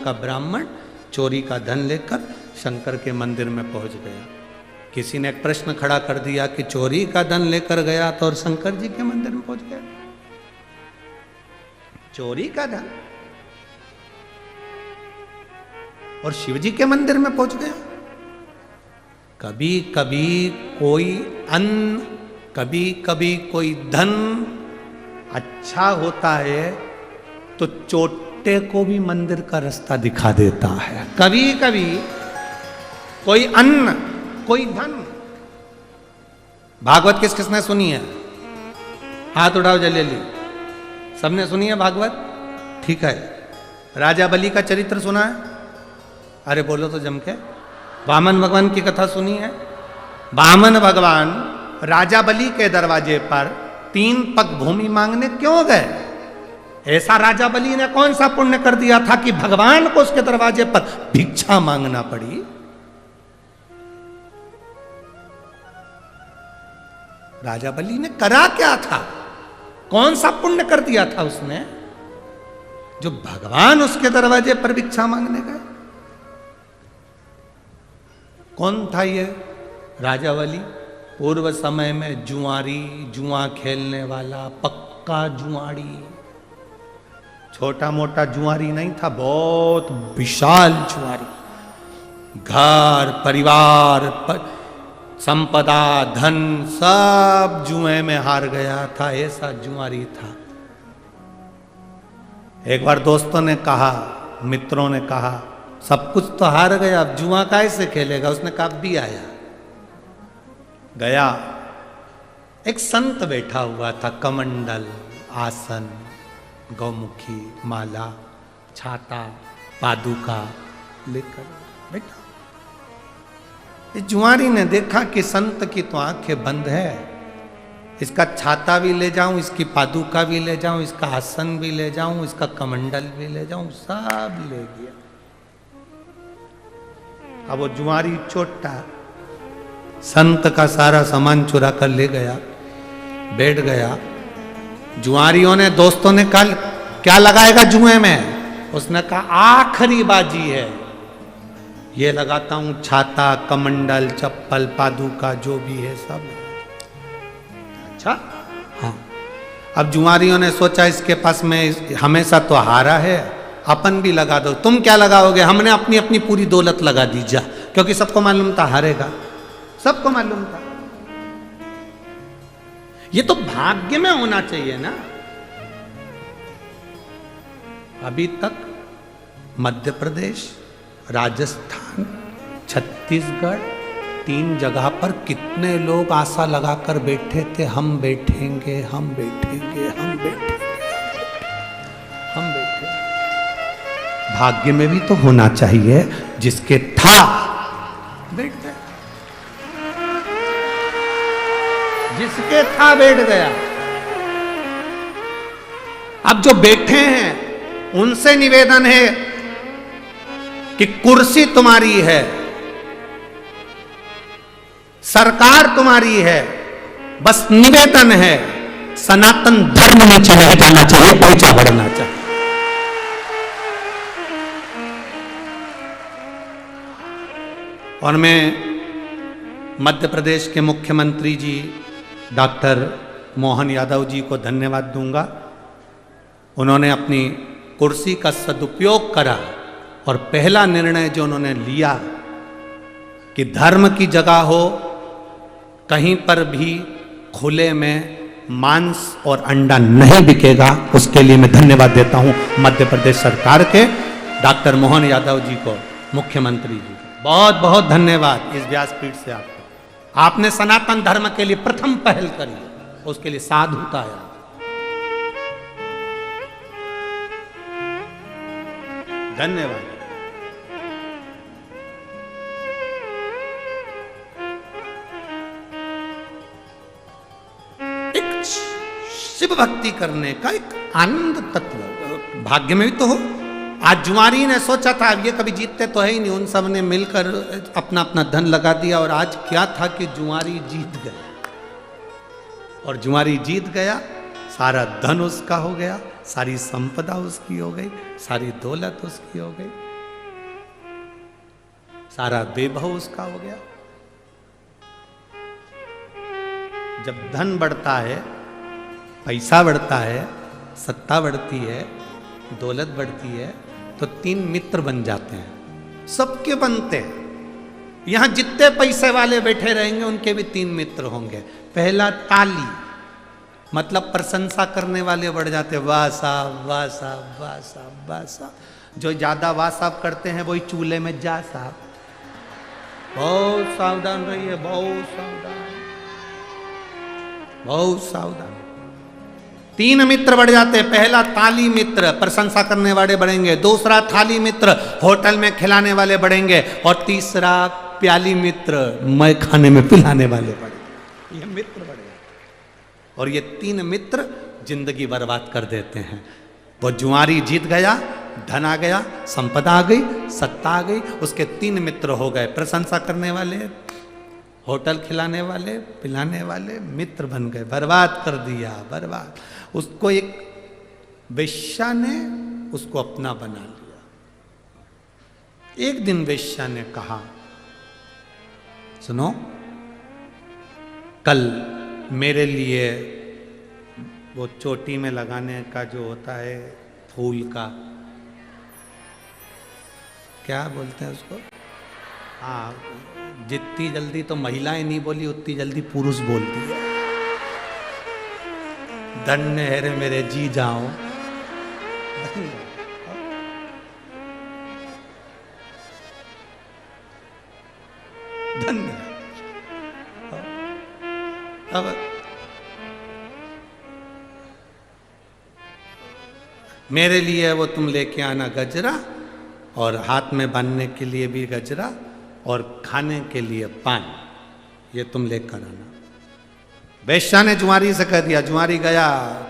का ब्राह्मण चोरी का धन लेकर शंकर के मंदिर में पहुंच गया। किसी ने एक प्रश्न खड़ा कर दिया कि चोरी का धन लेकर गया तो और शंकर जी के मंदिर में पहुंच गया। चोरी का धन और शिव जी के मंदिर में पहुंच गया। कभी कभी कोई अन्न, कभी कभी कोई धन अच्छा होता है तो चोटे को भी मंदिर का रास्ता दिखा देता है। कभी कभी कोई अन्न, कोई धन। भागवत किस किसने सुनी है? हाथ उठाओ जलेली। सबने सुनी है भागवत? ठीक है। राजा बलि का चरित्र सुना है? अरे बोलो तो जम के। वामन भगवान की कथा सुनी है? वामन भगवान राजा बलि के दरवाजे पर 3 पग भूमि मांगने क्यों गए? ऐसा राजा बलि ने कौन सा पुण्य कर दिया था कि भगवान को उसके दरवाजे पर भिक्षा मांगना पड़ी? राजा बलि ने करा क्या था? कौन सा पुण्य कर दिया था उसने जो भगवान उसके दरवाजे पर भिक्षा मांगने गए? कौन था ये राजा बलि? पूर्व समय में जुआरी, जुआ खेलने वाला पक्का जुआरी। छोटा मोटा जुआरी नहीं था, बहुत विशाल जुआरी। घर परिवार संपदा धन सब जुए में हार गया था, ऐसा जुआरी था। एक बार दोस्तों ने कहा, मित्रों ने कहा, सब कुछ तो हार गया, अब जुआ कैसे खेलेगा? उसने कहा भी आया। गया, एक संत बैठा हुआ था, कमंडल, आसन, गौमुखी, माला, छाता, पादुका लेकर बैठा। इस जुआरी ने देखा कि संत की तो आंखें बंद है, इसका छाता भी ले जाऊं, इसकी पादुका भी ले जाऊं, इसका आसन भी ले जाऊं, इसका कमंडल भी ले जाऊं, सब ले गया। अब वो जुआरी छोटा संत का सारा सामान चुरा कर ले गया, बैठ गया। जुआरियों ने, दोस्तों ने कहा क्या लगाएगा जुए में? उसने कहा आखिरी बाजी है, ये लगाता हूं, छाता, कमंडल, चप्पल, पादुका जो भी है सब। अच्छा, हाँ। अब जुआरियों ने सोचा इसके पास में हमेशा तो हारा है, अपन भी लगा दो। तुम क्या लगाओगे? हमने अपनी अपनी पूरी दौलत लगा दी जा, क्योंकि सबको मालूम था हारेगा, सबको मालूम था। ये तो भाग्य में होना चाहिए ना। अभी तक मध्य प्रदेश, राजस्थान, छत्तीसगढ़, 3 जगह पर कितने लोग आशा लगाकर बैठे थे, हम बैठेंगे, हम बैठेंगे, हम बैठेंगे, हम बैठेंगे। भाग्य में भी तो होना चाहिए, जिसके था बैठ गया, जिसके था बैठ गया। अब जो बैठे हैं उनसे निवेदन है कि कुर्सी तुम्हारी है, सरकार तुम्हारी है, बस निवेदन है सनातन धर्म में चले जाना चाहिए, पहुंचा बढ़ना चाहिए। और मैं मध्य प्रदेश के मुख्यमंत्री जी डॉक्टर मोहन यादव जी को धन्यवाद दूंगा। उन्होंने अपनी कुर्सी का सदुपयोग करा और पहला निर्णय जो उन्होंने लिया कि धर्म की जगह हो, कहीं पर भी खुले में मांस और अंडा नहीं बिकेगा। उसके लिए मैं धन्यवाद देता हूं मध्य प्रदेश सरकार के डॉक्टर मोहन यादव जी को, मुख्यमंत्री जी को बहुत बहुत धन्यवाद। इस व्यासपीठ से आपने सनातन धर्म के लिए प्रथम पहल करी, उसके लिए साधुता है। धन्यवाद। एक शिव भक्ति करने का एक आनंद तत्व भाग्य में भी तो हो। आज जुआरी ने सोचा था, अब ये कभी जीतते तो है ही नहीं, उन सब ने मिलकर अपना अपना धन लगा दिया। और आज क्या था कि जुआरी जीत गया, और जुआरी जीत गया, सारा धन उसका हो गया, सारी संपदा उसकी हो गई, सारी दौलत उसकी हो गई। सारा वैभव उसका हो गया। जब धन बढ़ता है, पैसा बढ़ता है, सत्ता बढ़ती है, दौलत बढ़ती है, तो 3 मित्र बन जाते हैं, सबके बनते हैं। यहां जितने पैसे वाले बैठे रहेंगे उनके भी 3 मित्र होंगे। पहला ताली, मतलब प्रशंसा करने वाले बढ़ जाते, वाह साहब, वाह साहब, वाह साहब, वाह साहब। जो ज्यादा वाह साहब करते हैं वही चूल्हे में जा साहब। बहुत सावधान रहिए, बहुत सावधान, बहुत सावधान। 3 मित्र बढ़ जाते। पहला ताली मित्र, प्रशंसा करने वाले बढ़ेंगे। दूसरा थाली मित्र, होटल में खिलाने वाले बढ़ेंगे। और तीसरा प्याली मित्र, मैं खाने में पिलाने वाले बढ़ेंगे। ये मित्र बढ़ेंगे। और ये 3 मित्र जिंदगी बर्बाद कर देते हैं। वो जुआरी जीत गया, धन आ गया, संपदा आ गई, सत्ता आ गई, उसके 3 मित्र हो गए। प्रशंसा करने वाले, होटल खिलाने वाले, पिलाने वाले मित्र बन गए, बर्बाद कर दिया, बर्बाद। उसको एक वेश्या ने उसको अपना बना लिया। एक दिन वेश्या ने कहा, सुनो, कल मेरे लिए वो चोटी में लगाने का जो होता है फूल का, क्या बोलते हैं उसको, हाँ, जितनी जल्दी तो महिलाएं नहीं बोली उतनी जल्दी पुरुष बोलती है। धन्य है रे मेरे जी जाओ, धन्य। अब मेरे लिए वो तुम लेके आना गजरा, और हाथ में बांधने के लिए भी गजरा, और खाने के लिए पान, ये तुम लेकर आना। वेश्या ने जुआरी से कह दिया। जुआरी गया,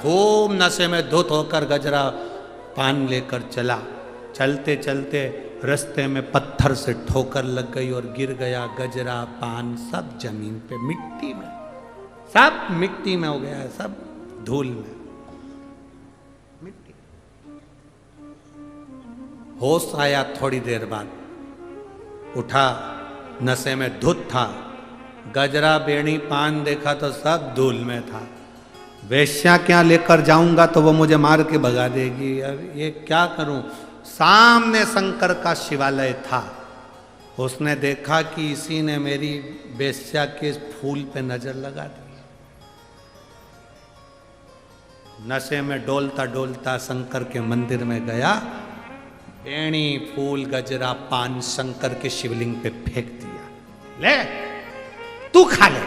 खूब नशे में धुत होकर गजरा पान लेकर चला। चलते चलते रास्ते में पत्थर से ठोकर लग गई और गिर गया। गजरा, पान सब जमीन पे, मिट्टी में, सब मिट्टी में हो गया है, सब धूल में, मिट्टी। होश आया थोड़ी देर बाद, उठा, नशे में धुत था, गजरा, बेड़ी, पान देखा तो सब धूल में था। वेश्या क्या लेकर जाऊंगा तो वो मुझे मार के भगा देगी, अब ये क्या करूं। सामने शंकर का शिवालय था। उसने देखा कि इसी ने मेरी वेश्या के फूल पे नजर लगा दी। नशे में डोलता डोलता शंकर के मंदिर में गया, बेणी, फूल, गजरा, पान शंकर के शिवलिंग पे फेंक दिया। ले, तू खा ले।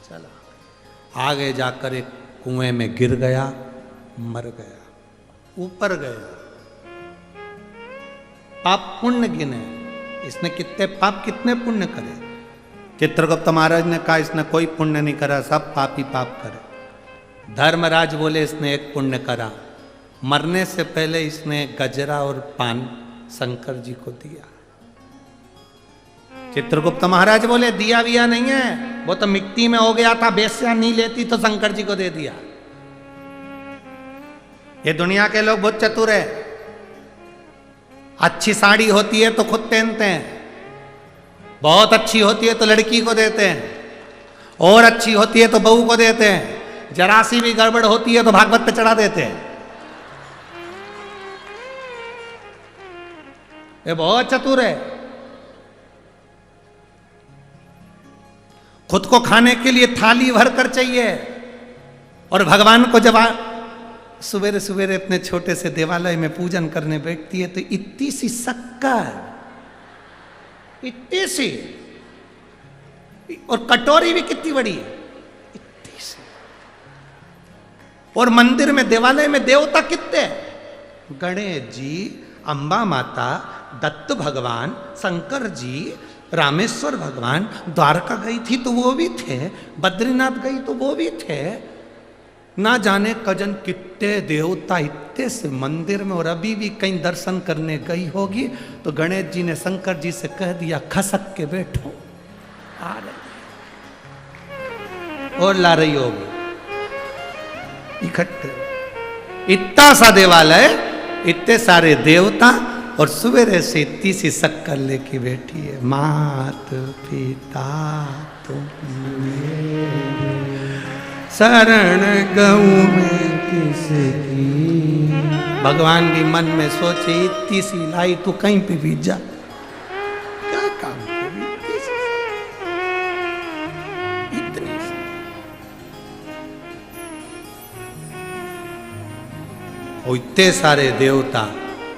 चला, आगे जाकर एक कुएं में गिर गया, मर गया। ऊपर गया, पाप पुण्य गिने, इसने कितने पाप कितने पुण्य करे। चित्रगुप्त महाराज ने कहा इसने कोई पुण्य नहीं करा, सब पाप ही पाप करे। धर्मराज बोले इसने एक पुण्य करा, मरने से पहले इसने गजरा और पान शंकर जी को दिया। चित्रगुप्त महाराज बोले दिया विया नहीं है, वो तो मिट्टी में हो गया था, वेश्या नहीं लेती तो शंकर जी को दे दिया। ये दुनिया के लोग बहुत चतुर है। अच्छी साड़ी होती है तो खुद पहनते हैं, बहुत अच्छी होती है तो लड़की को देते हैं, और अच्छी होती है तो बहू को देते हैं, जरा सी भी गड़बड़ होती है तो भागवत पे चढ़ा देते हैं। ये बहुत चतुर है। खुद को खाने के लिए थाली भर कर चाहिए, और भगवान को जब सवेरे सवेरे अपने छोटे से देवालय में पूजन करने बैठती है तो इतनी सी शक्कर, इतनी सी, और कटोरी भी कितनी बड़ी है, इतनी सी। और मंदिर में, देवालय में देवता कितने, गणेश जी, अंबा माता, दत्त भगवान, शंकर जी, रामेश्वर भगवान। द्वारका गई थी तो वो भी थे, बद्रीनाथ गई तो वो भी थे। ना जाने कजन कितने देवता इतने से मंदिर में, और अभी भी कहीं दर्शन करने गई होगी तो गणेश जी ने शंकर जी से कह दिया खसक के बैठो, आ रही और ला रही होगी इकट्ठे। इतना सा देवालय, इतने सारे देवता, और सवेरे से इतनी सी शक्कर लेके बैठी है। मात पिता तुम शरण गऊ में किसकी। भगवान भी मन में सोचे इतनी सी लाई तू कहीं पे भी जा, क्या काम करी इतनी सी। और इतने सारे देवता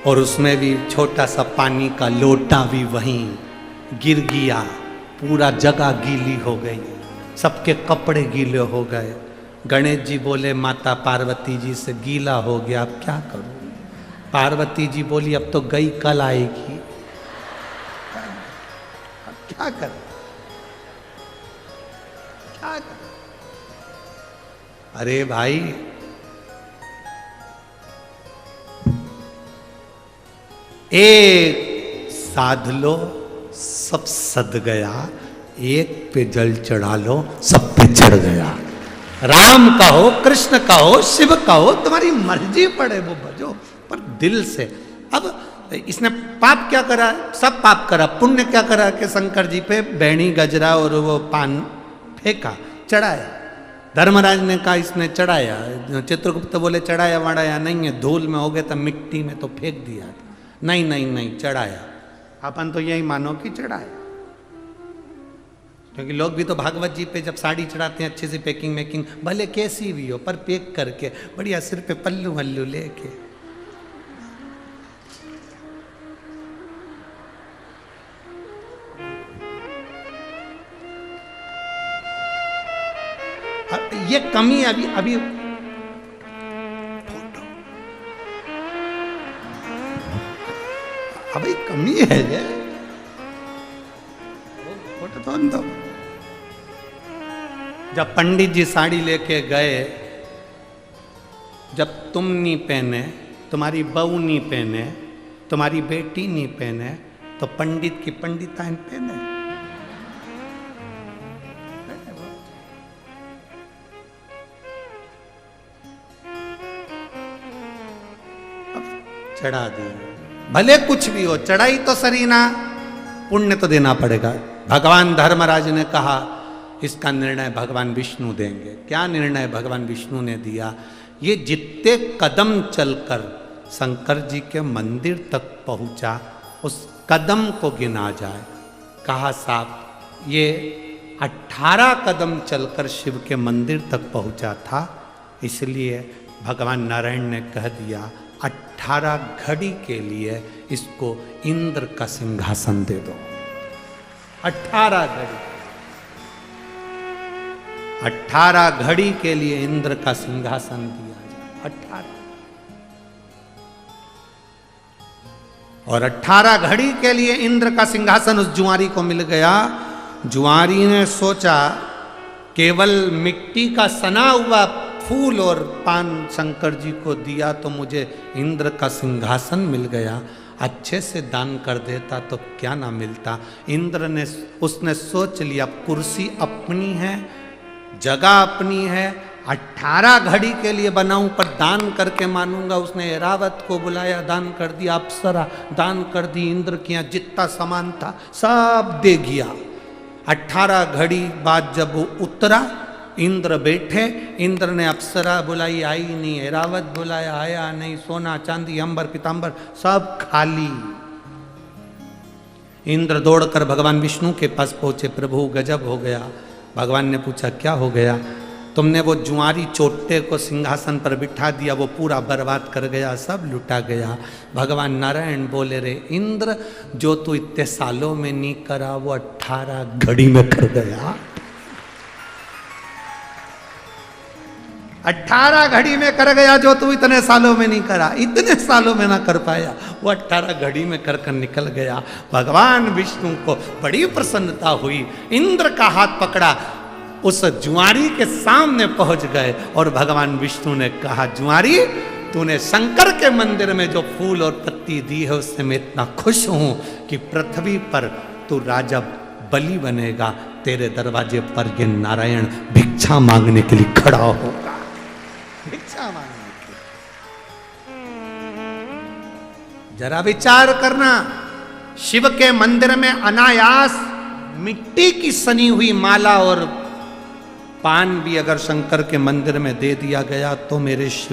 और उसमें भी छोटा सा पानी का लोटा भी वहीं गिर गया, पूरा जगह गीली हो गई, सबके कपड़े गीले हो गए। गणेश जी बोले माता पार्वती जी से गीला हो गया, अब क्या करूं। पार्वती जी बोली अब तो गई कल आएगी, अब क्या करें क्या करें। अरे भाई एक साध लो सब सद गया, एक पे जल चढ़ा लो सब पे चढ़ गया। राम कहो कृष्ण कहो शिव कहो तुम्हारी मर्जी पड़े वो भजो, पर दिल से। अब इसने पाप क्या करा, सब पाप करा। पुण्य क्या करा कि शंकर जी पे बैणी गजरा और वो पान फेंका, चढ़ाया। धर्मराज ने कहा इसने चढ़ाया, चित्रगुप्त बोले चढ़ाया वढ़ाया नहीं है, धूल में हो गए तो मिट्टी में तो फेंक दिया। नहीं नहीं नहीं चढ़ाया। अपन तो यही मानो कि चढ़ाया, क्योंकि लोग भी तो भागवत जी पे जब साड़ी चढ़ाते हैं अच्छे से पैकिंग मेकिंग भले कैसी भी हो पर पैक करके बढ़िया सिर पे पल्लू वल्लू लेके। ये कमी अभी अभी अभी कमी है ये फोटो तो अंदर। जब पंडित जी साड़ी लेके गए, जब तुम नहीं पहने, तुम्हारी बहू नहीं पहने, तुम्हारी बेटी नहीं पहने, तो पंडित की पंडिताइन पहने। चढ़ा दी, भले कुछ भी हो, चढ़ाई तो सरीना, पुण्य तो देना पड़ेगा। भगवान धर्मराज ने कहा इसका निर्णय भगवान विष्णु देंगे। क्या निर्णय भगवान विष्णु ने दिया, ये जितने कदम चलकर शंकर जी के मंदिर तक पहुंचा उस कदम को गिना जाए। कहा साहब ये 18 कदम चलकर शिव के मंदिर तक पहुंचा था, इसलिए भगवान नारायण ने कह दिया 18 घड़ी के लिए इसको इंद्र का सिंहासन दे दो। 18 घड़ी, 18 घड़ी के लिए इंद्र का सिंहासन दिया जाए। 18 और 18 घड़ी के लिए इंद्र का सिंहासन उस जुआरी को मिल गया। जुआरी ने सोचा केवल मिट्टी का सना हुआ फूल और पान शंकर जी को दिया तो मुझे इंद्र का सिंहासन मिल गया, अच्छे से दान कर देता तो क्या ना मिलता। इंद्र ने उसने सोच लिया कुर्सी अपनी है, जगह अपनी है, 18 घड़ी के लिए बनाऊं पर दान करके मानूंगा। उसने एरावत को बुलाया, दान कर दिया, अप्सरा दान कर दी, इंद्र के यहाँ जितना सामान था सब दे गया। 18 घड़ी बाद जब वो उतरा, इंद्र बैठे, इंद्र ने अप्सरा बुलाई आई नहीं, एरावत बुलाया आया नहीं, सोना चांदी अंबर पीतांबर सब खाली। इंद्र दौड़कर भगवान विष्णु के पास पहुंचे, प्रभु गजब हो गया। भगवान ने पूछा क्या हो गया, तुमने वो जुआरी चोटे को सिंहासन पर बिठा दिया, वो पूरा बर्बाद कर गया, सब लुटा गया। भगवान नारायण बोले रे इंद्र जो तू इतने सालों में नहीं करा वो 18 घड़ी में कर गया। 18 घड़ी में कर गया जो तू इतने सालों में नहीं करा, इतने सालों में ना कर पाया, वो 18 घड़ी में कर कर निकल गया। भगवान विष्णु को बड़ी प्रसन्नता हुई, इंद्र का हाथ पकड़ा, उस जुआरी के सामने पहुंच गए और भगवान विष्णु ने कहा जुआरी तूने शंकर के मंदिर में जो फूल और पत्ती दी है उससे मैं इतना खुश हूं कि पृथ्वी पर तू राजा बलि बनेगा, तेरे दरवाजे पर ये नारायण भिक्षा मांगने के लिए खड़ा होगा, भिक्षा मांगने के लिए। जरा विचार करना, शिव के मंदिर में अनायास मिट्टी की सनी हुई माला और पान भी अगर शंकर के मंदिर में दे दिया गया तो मेरे शिव